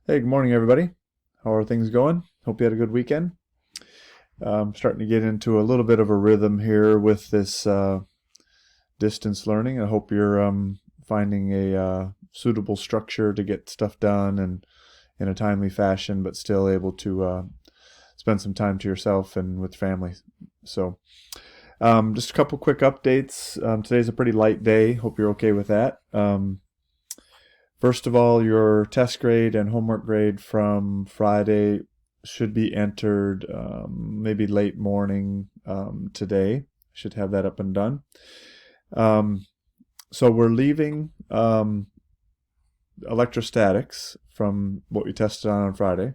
Hey, good morning, everybody. How are things going? Hope you had a good weekend. I'm starting to get into a little bit of a rhythm here with this distance learning. I hope you're finding a suitable structure to get stuff done and in a timely fashion, but still able to spend some time to yourself and with family. So, just a couple quick updates. Today's a pretty light day. Hope you're okay with that. First of all, your test grade and homework grade from Friday should be entered maybe late morning today. Should have that up and done. Um, so we're leaving electrostatics from what we tested on Friday.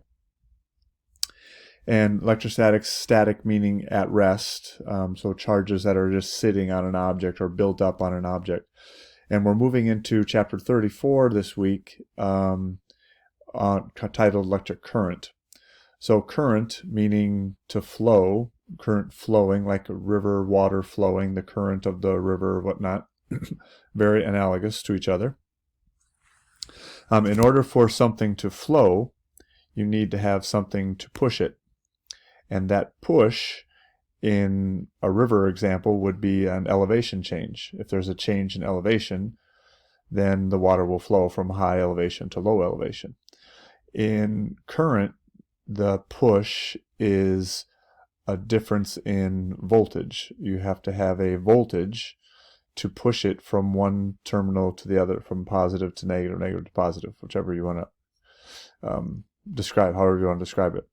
And electrostatics, static meaning at rest, so charges that are just sitting on an object or built up on an object. And we're moving into chapter 34 this week, titled Electric Current. So current meaning to flow, current flowing like a river, water flowing, the current of the river, whatnot, very analogous to each other. In order for something to flow, you need to have something to push it. And that push in a river example would be an elevation change. If there's a change in elevation, then the water will flow from high elevation to low elevation. In current, the push is a difference in voltage. You have to have a voltage to push it from one terminal to the other, from positive to negative, negative to positive, whichever you want to describe, however you want to describe it.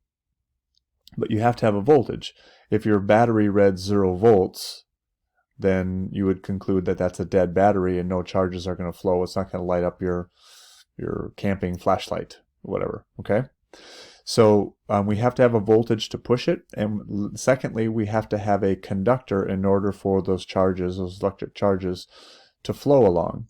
But you have to have a voltage. If your battery read 0 volts, then you would conclude that that's a dead battery and no charges are going to flow. It's not going to light up your camping flashlight, whatever. Okay? So we have to have a voltage to push it. And secondly, we have to have a conductor in order for those charges, those electric charges, to flow along.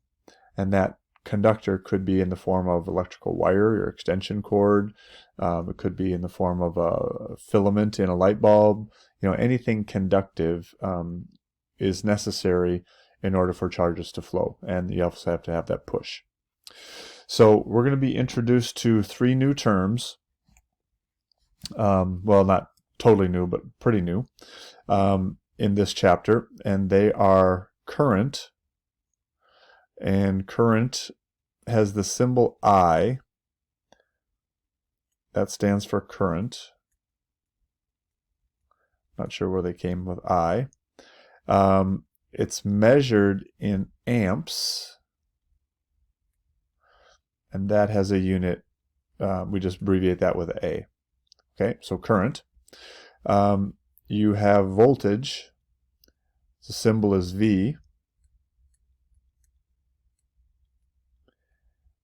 And that conductor could be in the form of electrical wire, your extension cord. It could be in the form of a filament in a light bulb. Anything conductive is necessary in order for charges to flow. And you also have to have that push. So we're going to be introduced to 3 new terms. Well, not totally new, but pretty new in this chapter. And they are current. And current has the symbol I. That stands for current. Not sure where they came with I. It's measured in amps. And that has a unit. We just abbreviate that with A. Okay, so current. You have voltage. The symbol is V.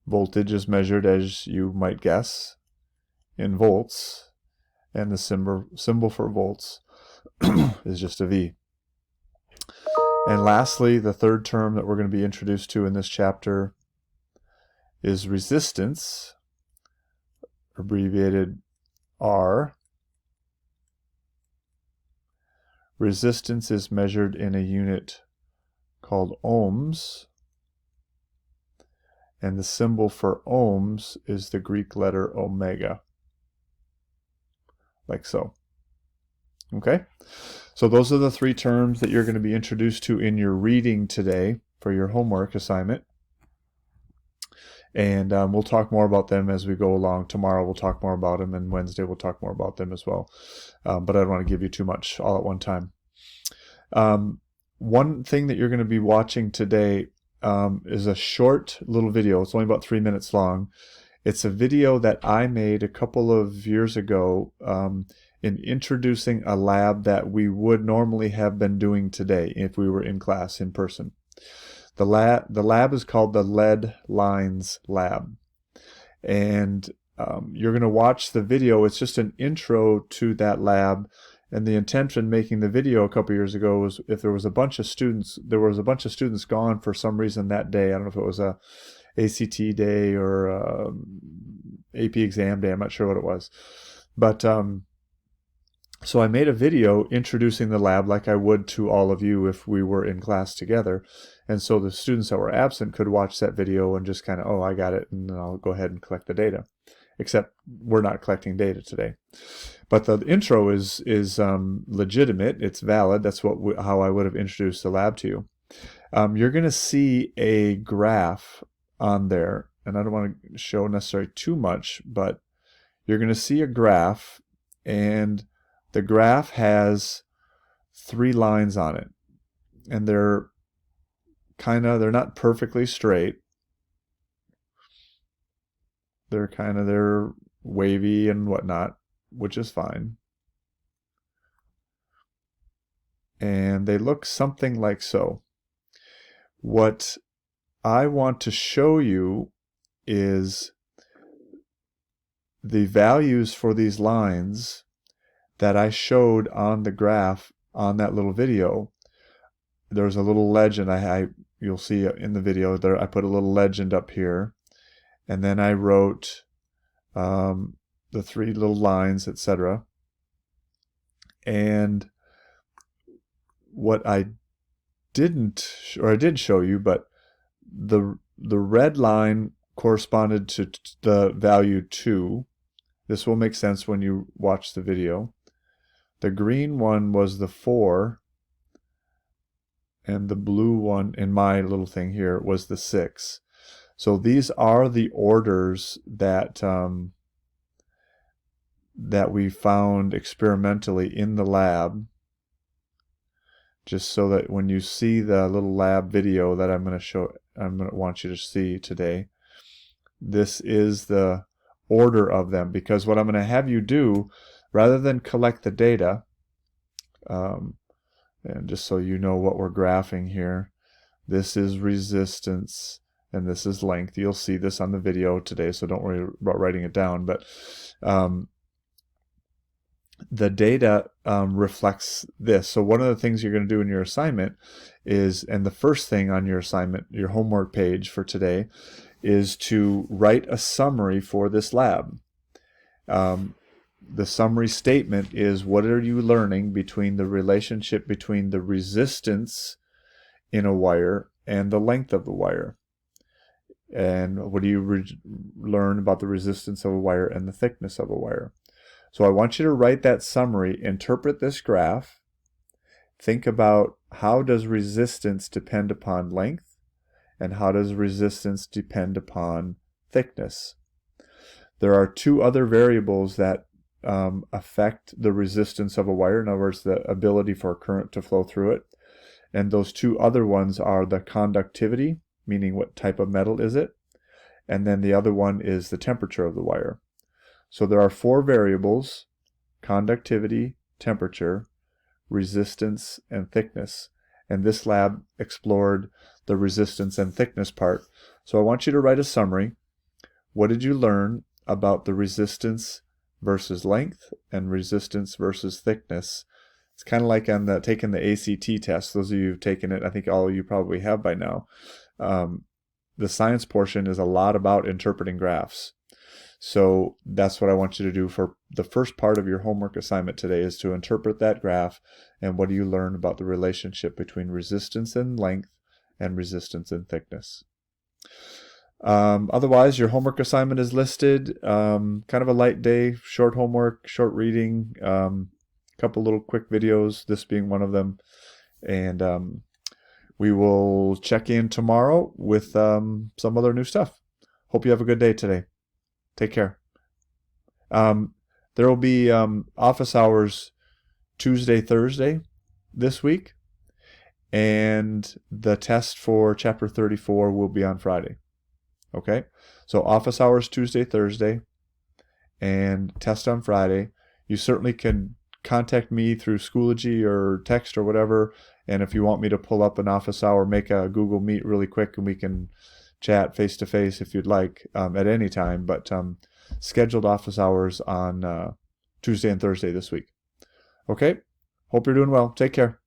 Voltage is measured, as you might guess, in volts, and the symbol for volts is just a V. And lastly, the third term that we're going to be introduced to in this chapter is resistance, abbreviated R. Resistance is measured in a unit called ohms. And the symbol for ohms is the Greek letter omega. Like so. Okay? So those are the 3 terms that you're going to be introduced to in your reading today for your homework assignment. And we'll talk more about them as we go along. Tomorrow we'll talk more about them, and Wednesday we'll talk more about them as well. But I don't want to give you too much all at one time. One thing that you're going to be watching today is a short little video. It's only about 3 minutes long. It's a video that I made a couple of years ago in introducing a lab that we would normally have been doing today if we were in class in person. The lab is called the Lead Lines Lab. And you're going to watch the video. It's just an intro to that lab. And the intent in making the video a couple years ago was if there was a bunch of students gone for some reason that day. I don't know if it was a ACT day or AP exam day. I'm not sure what it was. But so I made a video introducing the lab like I would to all of you if we were in class together. And so the students that were absent could watch that video and just kind of, oh, I got it, and then I'll go ahead and collect the data. except we're not collecting data today. But the intro is legitimate. It's valid. That's how I would have introduced the lab to you. You're going to see a graph on there, and I don't want to show necessarily too much, but you're going to see a graph, and the graph has 3 lines on it, and they're not perfectly straight. They're wavy and whatnot, which is fine. And they look something like so. What I want to show you is the values for these lines that I showed on the graph on that little video. There's a little legend you'll see in the video there. I put a little legend up here, and then I wrote the 3 little lines, etc. And what I did show you, but the red line corresponded to the value 2. This will make sense when you watch the video. The green one was the 4, and the blue one in my little thing here was the 6. So these are the orders that that we found experimentally in the lab, just so that when you see the little lab video that I'm going to want you to see today, this is the order of them. Because what I'm going to have you do, rather than collect the data, and just so you know what we're graphing here, this is resistance and this is length. You'll see this on the video today, so don't worry about writing it down. But the data reflects this. So one of the things you're going to do in your assignment is, and the first thing on your assignment, your homework page for today, is to write a summary for this lab. The summary statement is, what are you learning between the relationship between the resistance in a wire and the length of the wire? And what do you learn about the resistance of a wire and the thickness of a wire? So I want you to write that summary, interpret this graph, think about how does resistance depend upon length, and how does resistance depend upon thickness. There are 2 other variables that affect the resistance of a wire, in other words, the ability for current to flow through it. And those 2 other ones are the conductivity, meaning what type of metal is it, and then the other one is the temperature of the wire. So there are 4 variables: conductivity, temperature, resistance, and thickness. And this lab explored the resistance and thickness part. So I want you to write a summary. What did you learn about the resistance versus length and resistance versus thickness? It's kind of like on taking the ACT test. Those of you who've taken it, I think all of you probably have by now. The science portion is a lot about interpreting graphs. So that's what I want you to do for the first part of your homework assignment today, is to interpret that graph and what do you learn about the relationship between resistance and length and resistance and thickness. Otherwise, your homework assignment is listed. Kind of a light day, short homework, short reading, couple little quick videos, this being one of them. And we will check in tomorrow with some other new stuff. Hope you have a good day today. Take care. There will be office hours Tuesday, Thursday this week, and the test for Chapter 34 will be on Friday. Okay? So office hours Tuesday, Thursday, and test on Friday. You certainly can contact me through Schoology or text or whatever, and if you want me to pull up an office hour, make a Google Meet really quick and we can chat face-to-face if you'd like at any time, but scheduled office hours on Tuesday and Thursday this week. Okay? Hope you're doing well. Take care.